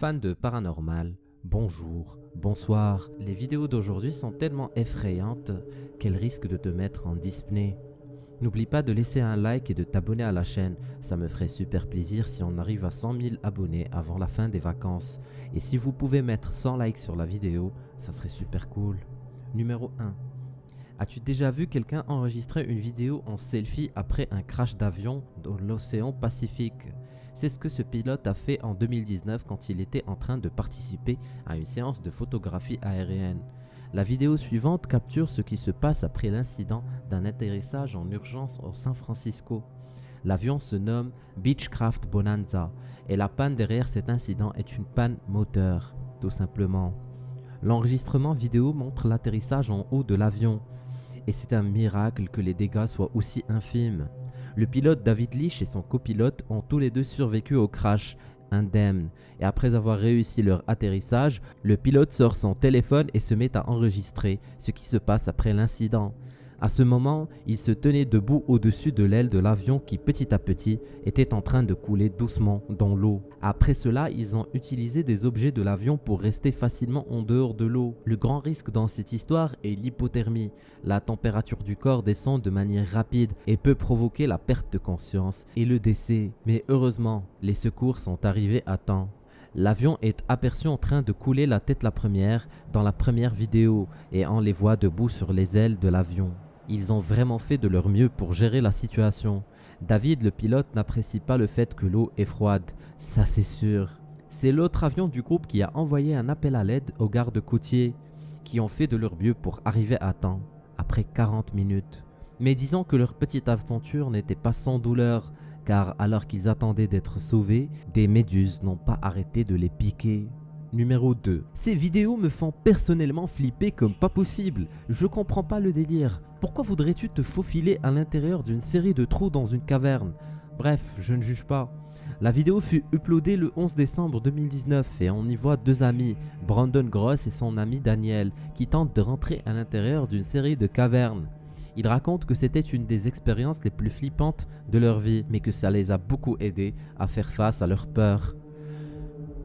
Fans de paranormal, bonjour, bonsoir. Les vidéos d'aujourd'hui sont tellement effrayantes qu'elles risquent de te mettre en dyspnée. N'oublie pas de laisser un like et de t'abonner à la chaîne, ça me ferait super plaisir si on arrive à 100 000 abonnés avant la fin des vacances. Et si vous pouvez mettre 100 likes sur la vidéo, ça serait super cool. Numéro 1. As-tu déjà vu quelqu'un enregistrer une vidéo en selfie après un crash d'avion dans l'océan Pacifique? C'est ce que ce pilote a fait en 2019 quand il était en train de participer à une séance de photographie aérienne. La vidéo suivante capture ce qui se passe après l'incident d'un atterrissage en urgence au San Francisco. L'avion se nomme Beechcraft Bonanza et la panne derrière cet incident est une panne moteur, tout simplement. L'enregistrement vidéo montre l'atterrissage en haut de l'avion et c'est un miracle que les dégâts soient aussi infimes. Le pilote David Leach et son copilote ont tous les deux survécu au crash, indemnes. Et après avoir réussi leur atterrissage, le pilote sort son téléphone et se met à enregistrer ce qui se passe après l'incident. À ce moment, il se tenait debout au-dessus de l'aile de l'avion qui petit à petit était en train de couler doucement dans l'eau. Après cela, ils ont utilisé des objets de l'avion pour rester facilement en dehors de l'eau. Le grand risque dans cette histoire est l'hypothermie. La température du corps descend de manière rapide et peut provoquer la perte de conscience et le décès. Mais heureusement, les secours sont arrivés à temps. L'avion est aperçu en train de couler la tête la première dans la première vidéo et on les voit debout sur les ailes de l'avion. Ils ont vraiment fait de leur mieux pour gérer la situation. David, le pilote, n'apprécie pas le fait que l'eau est froide, ça c'est sûr. C'est l'autre avion du groupe qui a envoyé un appel à l'aide aux gardes côtiers, qui ont fait de leur mieux pour arriver à temps, après 40 minutes. Mais disons que leur petite aventure n'était pas sans douleur, car alors qu'ils attendaient d'être sauvés, des méduses n'ont pas arrêté de les piquer. Numéro 2. Ces vidéos me font personnellement flipper comme pas possible. Je comprends pas le délire. Pourquoi voudrais-tu te faufiler à l'intérieur d'une série de trous dans une caverne? Bref, je ne juge pas. La vidéo fut uploadée le 11 décembre 2019 et on y voit deux amis, Brandon Gross et son ami Daniel, qui tentent de rentrer à l'intérieur d'une série de cavernes. Ils racontent que c'était une des expériences les plus flippantes de leur vie, mais que ça les a beaucoup aidés à faire face à leur peur.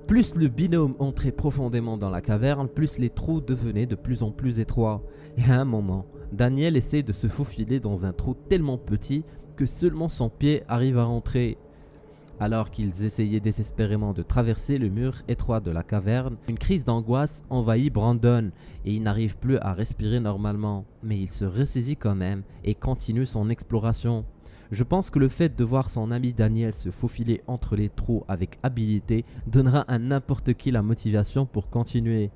Plus le binôme entrait profondément dans la caverne, plus les trous devenaient de plus en plus étroits. Et à un moment, Daniel essaie de se faufiler dans un trou tellement petit que seulement son pied arrive à rentrer. Alors qu'ils essayaient désespérément de traverser le mur étroit de la caverne, une crise d'angoisse envahit Brandon et il n'arrive plus à respirer normalement. Mais il se ressaisit quand même et continue son exploration. Je pense que le fait de voir son ami Daniel se faufiler entre les trous avec habileté donnera à n'importe qui la motivation pour continuer.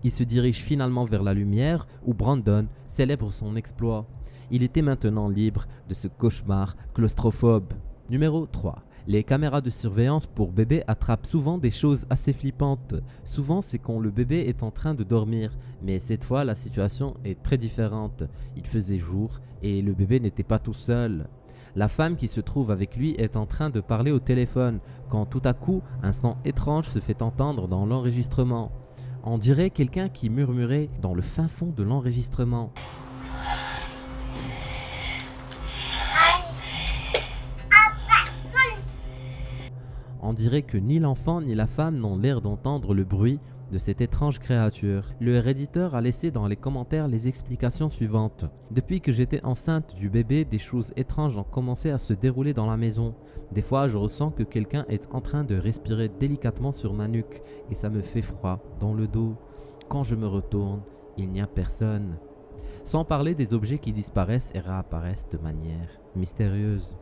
Il se dirige finalement vers la lumière où Brandon célèbre son exploit. Il était maintenant libre de ce cauchemar claustrophobe. Numéro 3. Les caméras de surveillance pour bébé attrapent souvent des choses assez flippantes. Souvent c'est quand le bébé est en train de dormir, mais cette fois la situation est très différente. Il faisait jour et le bébé n'était pas tout seul. La femme qui se trouve avec lui est en train de parler au téléphone quand tout à coup un son étrange se fait entendre dans l'enregistrement. On dirait quelqu'un qui murmurait dans le fin fond de l'enregistrement. On dirait que ni l'enfant ni la femme n'ont l'air d'entendre le bruit de cette étrange créature. Le réditeur a laissé dans les commentaires les explications suivantes. Depuis que j'étais enceinte du bébé, des choses étranges ont commencé à se dérouler dans la maison. Des fois, je ressens que quelqu'un est en train de respirer délicatement sur ma nuque et ça me fait froid dans le dos. Quand je me retourne, il n'y a personne. Sans parler des objets qui disparaissent et réapparaissent de manière mystérieuse.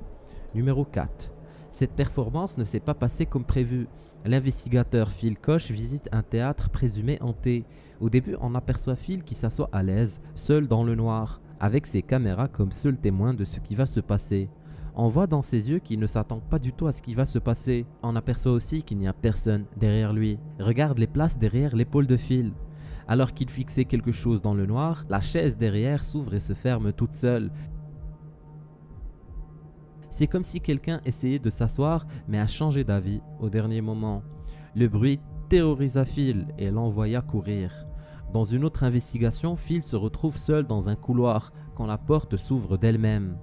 Numéro 4. Cette performance ne s'est pas passée comme prévu. L'investigateur Phil Koch visite un théâtre présumé hanté. Au début, on aperçoit Phil qui s'assoit à l'aise, seul dans le noir, avec ses caméras comme seul témoin de ce qui va se passer. On voit dans ses yeux qu'il ne s'attend pas du tout à ce qui va se passer. On aperçoit aussi qu'il n'y a personne derrière lui. Regarde les places derrière l'épaule de Phil. Alors qu'il fixait quelque chose dans le noir, la chaise derrière s'ouvre et se ferme toute seule. C'est comme si quelqu'un essayait de s'asseoir mais a changé d'avis au dernier moment. Le bruit terrorisa Phil et l'envoya courir. Dans une autre investigation, Phil se retrouve seul dans un couloir quand la porte s'ouvre d'elle-même.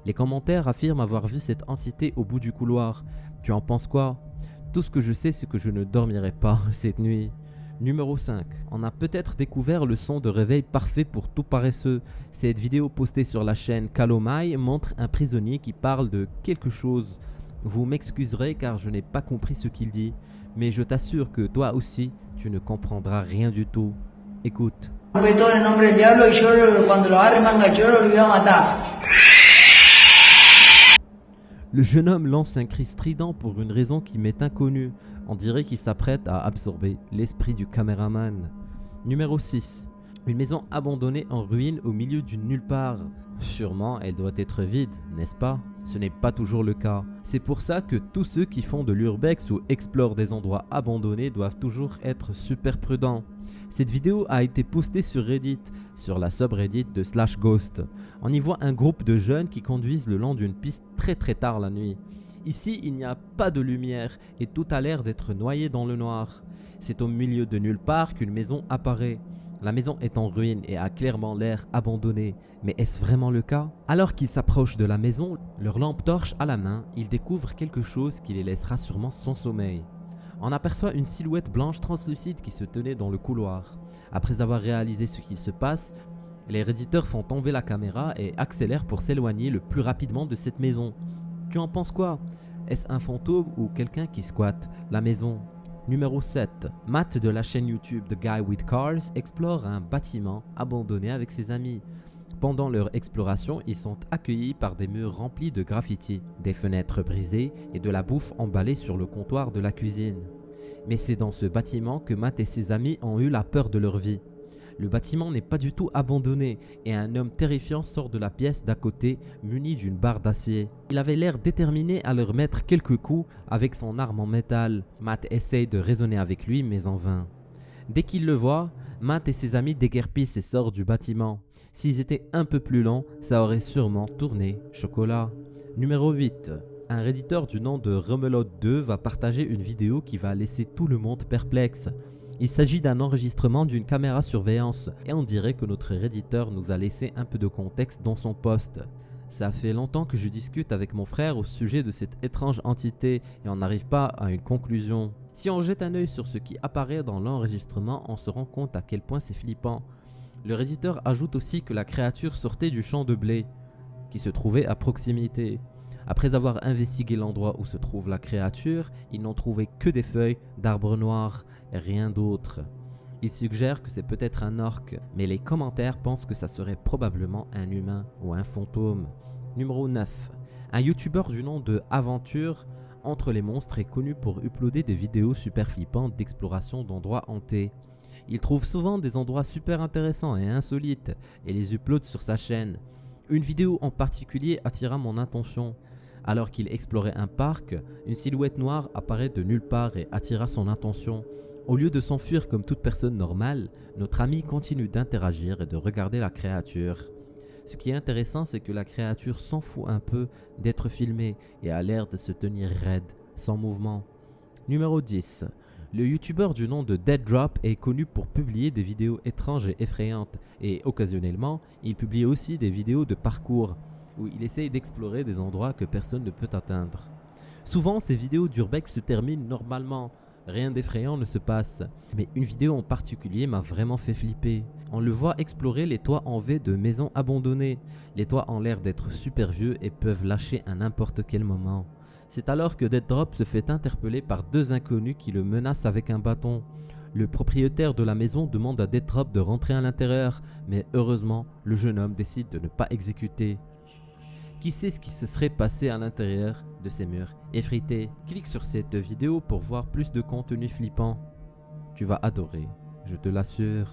Les commentaires affirment avoir vu cette entité au bout du couloir. Tu en penses quoi? Tout ce que je sais, c'est que je ne dormirai pas cette nuit. Numéro 5. On a peut-être découvert le son de réveil parfait pour tout paresseux. Cette vidéo postée sur la chaîne Kalomai montre un prisonnier qui parle de quelque chose. Vous m'excuserez car je n'ai pas compris ce qu'il dit, mais je t'assure que toi aussi, tu ne comprendras rien du tout. Écoute. Le jeune homme lance un cri strident pour une raison qui m'est inconnue. On dirait qu'il s'apprête à absorber l'esprit du caméraman. Numéro 6. Une maison abandonnée en ruine au milieu du nulle part. Sûrement, elle doit être vide, n'est-ce pas? Ce n'est pas toujours le cas. C'est pour ça que tous ceux qui font de l'urbex ou explorent des endroits abandonnés doivent toujours être super prudents. Cette vidéo a été postée sur Reddit, sur la subreddit de /ghost. On y voit un groupe de jeunes qui conduisent le long d'une piste très tard la nuit. Ici, il n'y a pas de lumière et tout a l'air d'être noyé dans le noir. C'est au milieu de nulle part qu'une maison apparaît. La maison est en ruine et a clairement l'air abandonnée. Mais est-ce vraiment le cas? Alors qu'ils s'approchent de la maison, leur lampe torche à la main, ils découvrent quelque chose qui les laissera sûrement sans sommeil. On aperçoit une silhouette blanche translucide qui se tenait dans le couloir. Après avoir réalisé ce qu'il se passe, les redditeurs font tomber la caméra et accélèrent pour s'éloigner le plus rapidement de cette maison. Tu en penses quoi? Est-ce un fantôme ou quelqu'un qui squatte la maison? Numéro 7. Matt de la chaîne YouTube The Guy with Cars explore un bâtiment abandonné avec ses amis. Pendant leur exploration, ils sont accueillis par des murs remplis de graffitis, des fenêtres brisées et de la bouffe emballée sur le comptoir de la cuisine. Mais c'est dans ce bâtiment que Matt et ses amis ont eu la peur de leur vie. Le bâtiment n'est pas du tout abandonné et un homme terrifiant sort de la pièce d'à côté muni d'une barre d'acier. Il avait l'air déterminé à leur mettre quelques coups avec son arme en métal. Matt essaye de raisonner avec lui mais en vain. Dès qu'il le voit, Matt et ses amis déguerpissent et sortent du bâtiment. S'ils étaient un peu plus lents, ça aurait sûrement tourné chocolat. Numéro 8. Un redditeur du nom de Remelote2 va partager une vidéo qui va laisser tout le monde perplexe. Il s'agit d'un enregistrement d'une caméra surveillance et on dirait que notre redditeur nous a laissé un peu de contexte dans son post. Ça fait longtemps que je discute avec mon frère au sujet de cette étrange entité et on n'arrive pas à une conclusion. Si on jette un œil sur ce qui apparaît dans l'enregistrement, on se rend compte à quel point c'est flippant. Le redditeur ajoute aussi que la créature sortait du champ de blé, qui se trouvait à proximité. Après avoir investigué l'endroit où se trouve la créature, ils n'ont trouvé que des feuilles d'arbres noirs et rien d'autre. Ils suggèrent que c'est peut-être un orc, mais les commentaires pensent que ça serait probablement un humain ou un fantôme. Numéro 9. Un youtubeur du nom de Aventure Entre les monstres est connu pour uploader des vidéos super flippantes d'exploration d'endroits hantés. Il trouve souvent des endroits super intéressants et insolites et les upload sur sa chaîne. Une vidéo en particulier attira mon attention. Alors qu'il explorait un parc, une silhouette noire apparaît de nulle part et attira son attention. Au lieu de s'enfuir comme toute personne normale, notre ami continue d'interagir et de regarder la créature. Ce qui est intéressant, c'est que la créature s'en fout un peu d'être filmée et a l'air de se tenir raide, sans mouvement. Numéro 10. Le youtubeur du nom de Deaddrop est connu pour publier des vidéos étranges et effrayantes et occasionnellement, il publie aussi des vidéos de parcours où il essaye d'explorer des endroits que personne ne peut atteindre. Souvent, ces vidéos d'urbex se terminent normalement, rien d'effrayant ne se passe, mais une vidéo en particulier m'a vraiment fait flipper. On le voit explorer les toits en V de maisons abandonnées. Les toits ont l'air d'être super vieux et peuvent lâcher à n'importe quel moment. C'est alors que Deaddrop se fait interpeller par deux inconnus qui le menacent avec un bâton. Le propriétaire de la maison demande à Deaddrop de rentrer à l'intérieur, mais heureusement, le jeune homme décide de ne pas exécuter. Qui sait ce qui se serait passé à l'intérieur de ces murs effrités? Clique sur cette vidéo pour voir plus de contenu flippant. Tu vas adorer, je te l'assure.